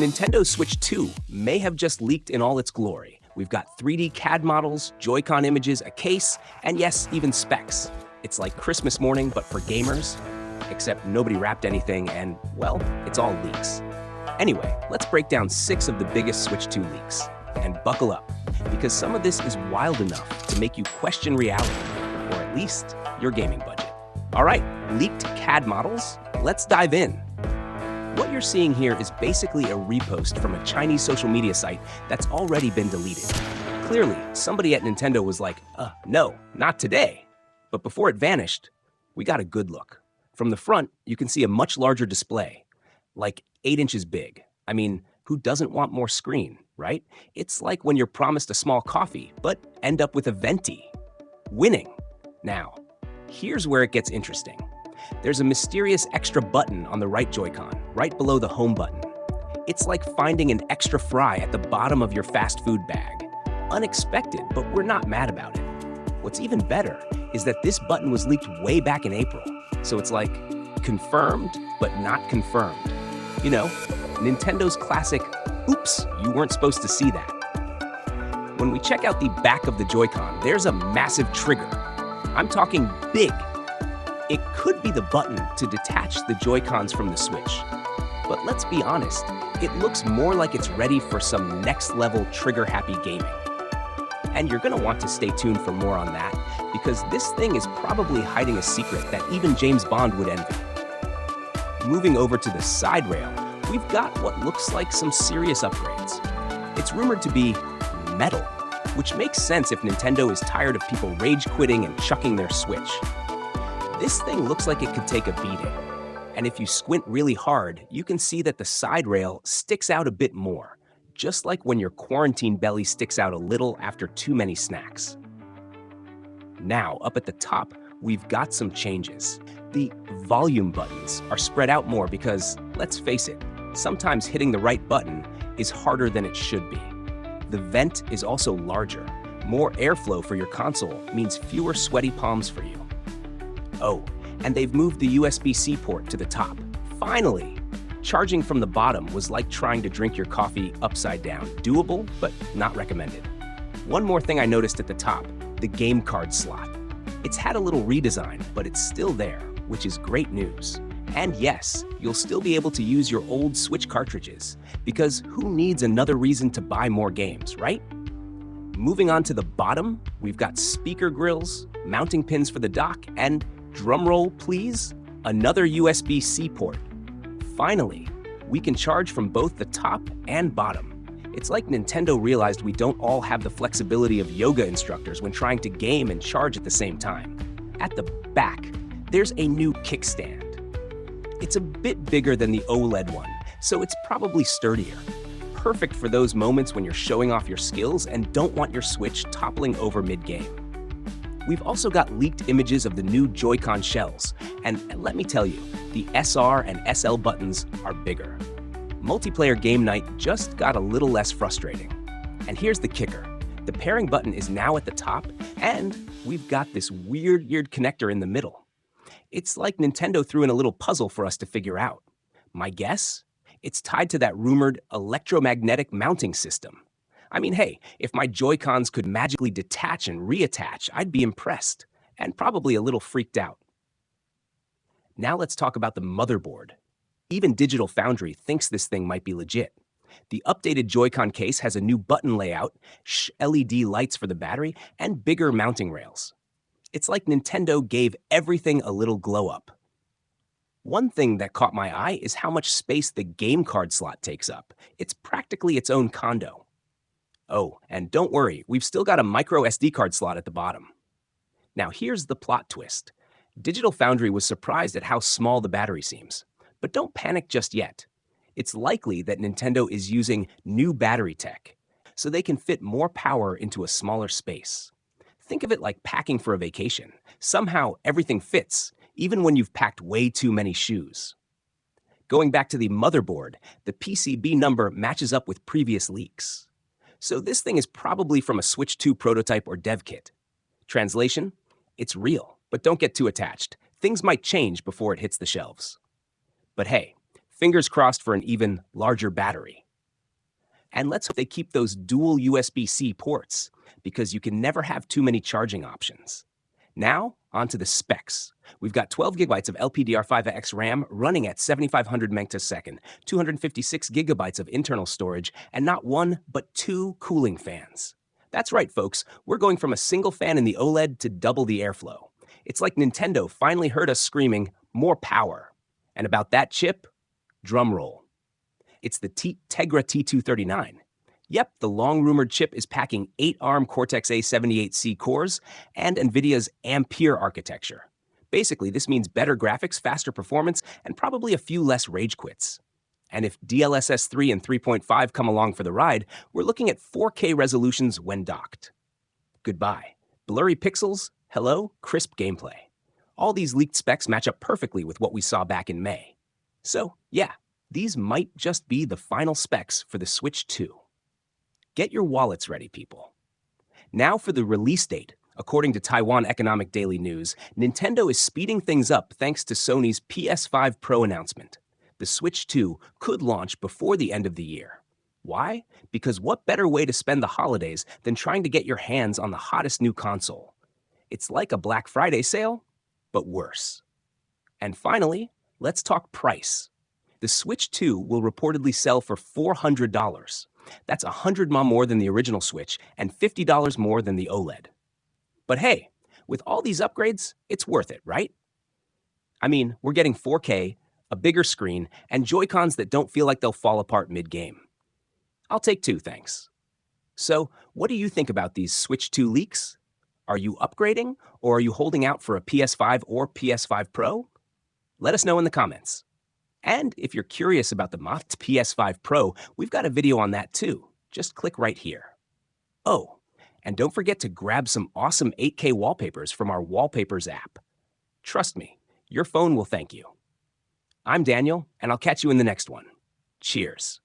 Nintendo Switch 2 may have just leaked in all its glory. We've got 3D CAD models, Joy-Con images, a case, and yes, even specs. It's like Christmas morning, but for gamers. Except nobody wrapped anything and, well, it's all leaks. Anyway, let's break down 6 of the biggest Switch 2 leaks. And buckle up, because some of this is wild enough to make you question reality, or at least your gaming budget. All right, leaked CAD models? Let's dive in. What you're seeing here is basically a repost from a Chinese social media site that's already been deleted. Clearly, somebody at Nintendo was like, no, not today. But before it vanished, we got a good look. From the front, you can see a much larger display, like 8 inches big. I mean, who doesn't want more screen, right? It's like when you're promised a small coffee, but end up with a venti. Winning. Now, here's where it gets interesting. There's a mysterious extra button on the right Joy-Con, right below the home button. It's like finding an extra fry at the bottom of your fast food bag. Unexpected, but we're not mad about it. What's even better is that this button was leaked way back in April. So it's like confirmed, but not confirmed. You know, Nintendo's classic, oops, you weren't supposed to see that. When we check out the back of the Joy-Con, there's a massive trigger. I'm talking big. It could be the button to detach the Joy-Cons from the Switch. But let's be honest, it looks more like it's ready for some next-level trigger-happy gaming. And you're gonna want to stay tuned for more on that, because this thing is probably hiding a secret that even James Bond would envy. Moving over to the side rail, we've got what looks like some serious upgrades. It's rumored to be metal, which makes sense if Nintendo is tired of people rage-quitting and chucking their Switch. This thing looks like it could take a beating. And if you squint really hard, you can see that the side rail sticks out a bit more, just like when your quarantine belly sticks out a little after too many snacks. Now, up at the top, we've got some changes. The volume buttons are spread out more because, let's face it, sometimes hitting the right button is harder than it should be. The vent is also larger. More airflow for your console means fewer sweaty palms for you. Oh, and they've moved the USB-C port to the top. Finally! Charging from the bottom was like trying to drink your coffee upside down. Doable, but not recommended. One more thing I noticed at the top, the game card slot. It's had a little redesign, but it's still there, which is great news. And yes, you'll still be able to use your old Switch cartridges, because who needs another reason to buy more games, right? Moving on to the bottom, we've got speaker grills, mounting pins for the dock, and drumroll please, another USB-C port. Finally, we can charge from both the top and bottom. It's like Nintendo realized we don't all have the flexibility of yoga instructors when trying to game and charge at the same time. At the back, there's a new kickstand. It's a bit bigger than the OLED one, so it's probably sturdier. Perfect for those moments when you're showing off your skills and don't want your Switch toppling over mid-game. We've also got leaked images of the new Joy-Con shells, and let me tell you, the SR and SL buttons are bigger. Multiplayer game night just got a little less frustrating. And here's the kicker. The pairing button is now at the top, and we've got this weird connector in the middle. It's like Nintendo threw in a little puzzle for us to figure out. My guess? It's tied to that rumored electromagnetic mounting system. I mean, hey, if my Joy-Cons could magically detach and reattach, I'd be impressed, and probably a little freaked out. Now let's talk about the motherboard. Even Digital Foundry thinks this thing might be legit. The updated Joy-Con case has a new button layout, LED lights for the battery, and bigger mounting rails. It's like Nintendo gave everything a little glow up. One thing that caught my eye is how much space the game card slot takes up. It's practically its own condo. Oh, and don't worry, we've still got a micro SD card slot at the bottom. Now here's the plot twist. Digital Foundry was surprised at how small the battery seems. But don't panic just yet. It's likely that Nintendo is using new battery tech, so they can fit more power into a smaller space. Think of it like packing for a vacation. Somehow everything fits, even when you've packed way too many shoes. Going back to the motherboard, the PCB number matches up with previous leaks. So this thing is probably from a Switch 2 prototype or dev kit. Translation? It's real, but don't get too attached. Things might change before it hits the shelves. But hey, fingers crossed for an even larger battery. And let's hope they keep those dual USB-C ports, because you can never have too many charging options. Now, onto the specs. We've got 12 gigabytes of LPDDR5X RAM running at 7500 megasecond, 256 gigabytes of internal storage, and not one, but two cooling fans. That's right, folks. We're going from a single fan in the OLED to double the airflow. It's like Nintendo finally heard us screaming, more power. And about that chip, drum roll. It's the Tegra T239. Yep, the long-rumored chip is packing 8 ARM Cortex-A78C cores and NVIDIA's Ampere architecture. Basically, this means better graphics, faster performance, and probably a few less rage quits. And if DLSS 3 and 3.5 come along for the ride, we're looking at 4K resolutions when docked. Goodbye. Blurry pixels, hello, crisp gameplay. All these leaked specs match up perfectly with what we saw back in May. So, yeah, these might just be the final specs for the Switch 2. Get your wallets ready, people. Now for the release date. According to Taiwan Economic Daily News, Nintendo is speeding things up thanks to Sony's PS5 Pro announcement. The Switch 2 could launch before the end of the year. Why? Because what better way to spend the holidays than trying to get your hands on the hottest new console? It's like a Black Friday sale, but worse. And finally, let's talk price. The Switch 2 will reportedly sell for $400. That's $100 more than the original Switch and $50 more than the OLED. But hey, with all these upgrades, it's worth it, right? I mean, we're getting 4K, a bigger screen, and Joy-Cons that don't feel like they'll fall apart mid-game. I'll take two, thanks. So, what do you think about these Switch 2 leaks? Are you upgrading, or are you holding out for a PS5 or PS5 Pro? Let us know in the comments. And if you're curious about the mocked PS5 Pro, we've got a video on that too. Just click right here. Oh, and don't forget to grab some awesome 8K wallpapers from our Wallpapers app. Trust me, your phone will thank you. I'm Daniel, and I'll catch you in the next one. Cheers.